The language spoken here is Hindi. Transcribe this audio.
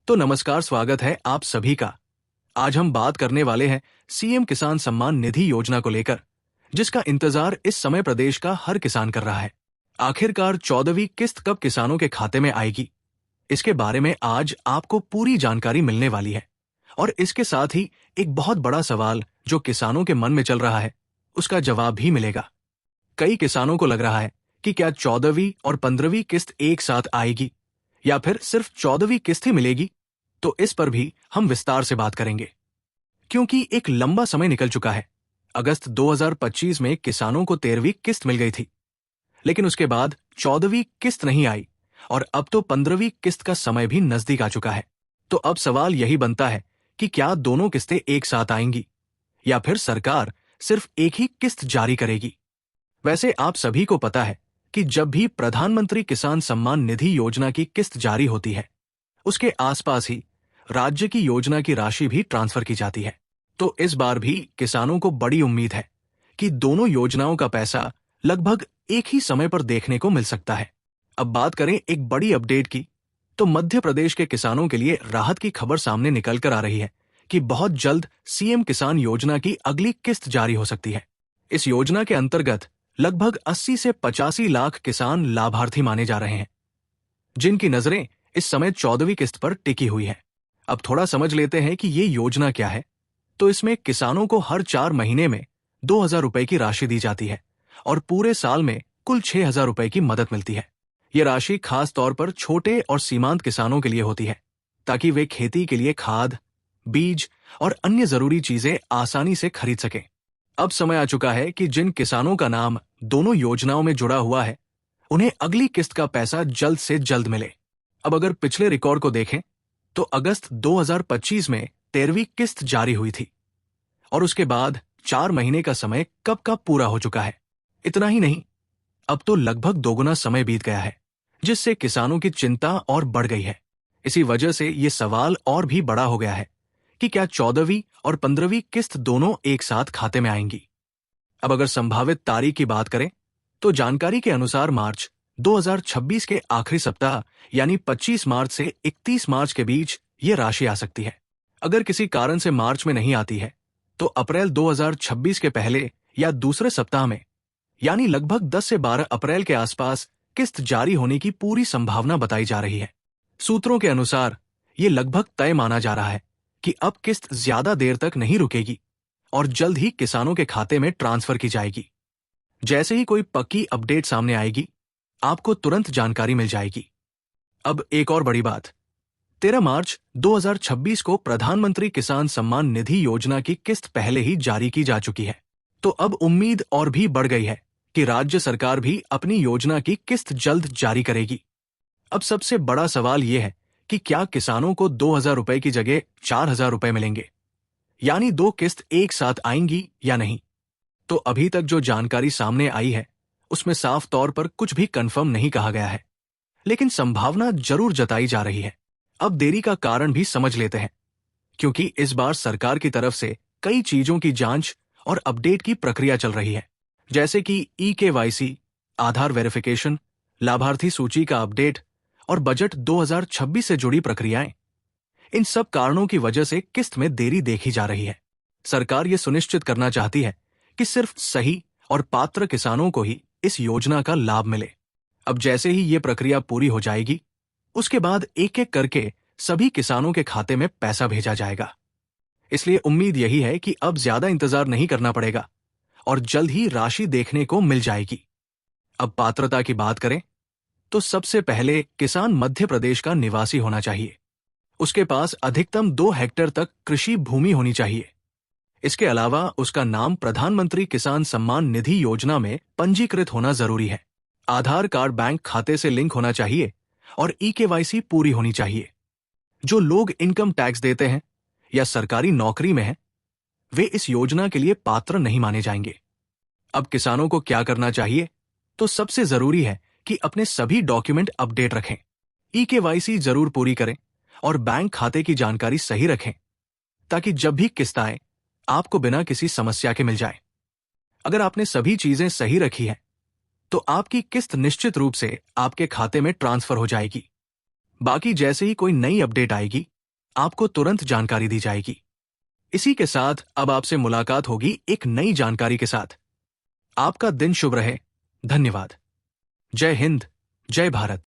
तो नमस्कार, स्वागत है आप सभी का। आज हम बात करने वाले हैं सीएम किसान सम्मान निधि योजना को लेकर, जिसका इंतजार इस समय प्रदेश का हर किसान कर रहा है। आखिरकार 14वीं किस्त कब किसानों के खाते में आएगी, इसके बारे में आज आपको पूरी जानकारी मिलने वाली है। और इसके साथ ही एक बहुत बड़ा सवाल जो किसानों के मन में चल रहा है, उसका जवाब भी मिलेगा। कई किसानों को लग रहा है कि क्या 14वीं और 15वीं किस्त एक साथ आएगी या फिर सिर्फ 14वीं किस्त ही मिलेगी। तो इस पर भी हम विस्तार से बात करेंगे, क्योंकि एक लंबा समय निकल चुका है। अगस्त 2025 में किसानों को 13वीं किस्त मिल गई थी, लेकिन उसके बाद 14वीं किस्त नहीं आई और अब तो 15वीं किस्त का समय भी नजदीक आ चुका है। तो अब सवाल यही बनता है कि क्या दोनों किस्तें एक साथ आएंगी या फिर सरकार सिर्फ एक ही किस्त जारी करेगी। वैसे आप सभी को पता है कि जब भी प्रधानमंत्री किसान सम्मान निधि योजना की किस्त जारी होती है, उसके आसपास ही राज्य की योजना की राशि भी ट्रांसफर की जाती है। तो इस बार भी किसानों को बड़ी उम्मीद है कि दोनों योजनाओं का पैसा लगभग एक ही समय पर देखने को मिल सकता है। अब बात करें एक बड़ी अपडेट की, तो मध्य प्रदेश के किसानों के लिए राहत की खबर सामने निकल कर आ रही है कि बहुत जल्द सीएम किसान योजना की अगली किस्त जारी हो सकती है। इस योजना के अंतर्गत लगभग 80 से 85 लाख किसान लाभार्थी माने जा रहे हैं, जिनकी नजरें इस समय 14वीं किस्त पर टिकी हुई है। अब थोड़ा समझ लेते हैं कि ये योजना क्या है। तो इसमें किसानों को हर 4 महीने में 2,000 रुपए की राशि दी जाती है और पूरे साल में कुल 6,000 रुपए की मदद मिलती है। ये राशि खास तौर पर छोटे और सीमांत किसानों के लिए होती है, ताकि वे खेती के लिए खाद, बीज और अन्य जरूरी चीजें आसानी से खरीद सकें। अब समय आ चुका है कि जिन किसानों का नाम दोनों योजनाओं में जुड़ा हुआ है, उन्हें अगली किस्त का पैसा जल्द से जल्द मिले। अब अगर पिछले रिकॉर्ड को देखें, तो अगस्त 2025 में 13वीं किस्त जारी हुई थी और उसके बाद 4 महीने का समय कब का पूरा हो चुका है। इतना ही नहीं, अब तो लगभग दोगुना समय बीत गया है, जिससे किसानों की चिंता और बढ़ गई है। इसी वजह से ये सवाल और भी बड़ा हो गया है कि क्या 14वीं और 15वीं किस्त दोनों एक साथ खाते में आएंगी। अब अगर संभावित तारीख की बात करें, तो जानकारी के अनुसार मार्च 2026 के आखिरी सप्ताह यानी 25 मार्च से 31 मार्च के बीच ये राशि आ सकती है। अगर किसी कारण से मार्च में नहीं आती है, तो अप्रैल 2026 के पहले या दूसरे सप्ताह में यानी लगभग 10 से 12 अप्रैल के आसपास किस्त जारी होने की पूरी संभावना बताई जा रही है। सूत्रों के अनुसार ये लगभग तय माना जा रहा है कि अब किस्त ज्यादा देर तक नहीं रुकेगी और जल्द ही किसानों के खाते में ट्रांसफर की जाएगी। जैसे ही कोई पक्की अपडेट सामने आएगी, आपको तुरंत जानकारी मिल जाएगी। अब एक और बड़ी बात, 13 मार्च 2026 को प्रधानमंत्री किसान सम्मान निधि योजना की किस्त पहले ही जारी की जा चुकी है। तो अब उम्मीद और भी बढ़ गई है कि राज्य सरकार भी अपनी योजना की किस्त जल्द जारी करेगी। अब सबसे बड़ा सवाल यह है कि क्या किसानों को 2,000 रुपए की जगह 4,000 रुपए मिलेंगे, यानी 2 किस्त एक साथ आएंगी या नहीं। तो अभी तक जो जानकारी सामने आई है, उसमें साफ तौर पर कुछ भी कंफर्म नहीं कहा गया है, लेकिन संभावना जरूर जताई जा रही है। अब देरी का कारण भी समझ लेते हैं, क्योंकि इस बार सरकार की तरफ से कई चीजों की जांच और अपडेट की प्रक्रिया चल रही है, जैसे कि EKYC, आधार वेरिफिकेशन, लाभार्थी सूची का अपडेट और बजट 2026 से जुड़ी प्रक्रियाएं। इन सब कारणों की वजह से किस्त में देरी देखी जा रही है। सरकार ये सुनिश्चित करना चाहती है कि सिर्फ सही और पात्र किसानों को ही इस योजना का लाभ मिले। अब जैसे ही ये प्रक्रिया पूरी हो जाएगी, उसके बाद एक एक करके सभी किसानों के खाते में पैसा भेजा जाएगा। इसलिए उम्मीद यही है कि अब ज्यादा इंतजार नहीं करना पड़ेगा और जल्द ही राशि देखने को मिल जाएगी। अब पात्रता की बात करें, तो सबसे पहले किसान मध्य प्रदेश का निवासी होना चाहिए। उसके पास अधिकतम 2 हेक्टेयर तक कृषि भूमि होनी चाहिए। इसके अलावा उसका नाम प्रधानमंत्री किसान सम्मान निधि योजना में पंजीकृत होना जरूरी है। आधार कार्ड बैंक खाते से लिंक होना चाहिए और EKYC पूरी होनी चाहिए। जो लोग इनकम टैक्स देते हैं या सरकारी नौकरी में हैं, वे इस योजना के लिए पात्र नहीं माने जाएंगे। अब किसानों को क्या करना चाहिए? तो सबसे जरूरी है कि अपने सभी डॉक्यूमेंट अपडेट रखें, EKYC जरूर पूरी करें और बैंक खाते की जानकारी सही रखें, ताकि जब भी किस्त आए आपको बिना किसी समस्या के मिल जाए। अगर आपने सभी चीजें सही रखी हैं, तो आपकी किस्त निश्चित रूप से आपके खाते में ट्रांसफर हो जाएगी। बाकी जैसे ही कोई नई अपडेट आएगी, आपको तुरंत जानकारी दी जाएगी। इसी के साथ अब आपसे मुलाकात होगी एक नई जानकारी के साथ। आपका दिन शुभ रहे। धन्यवाद। जय हिंद, जय भारत।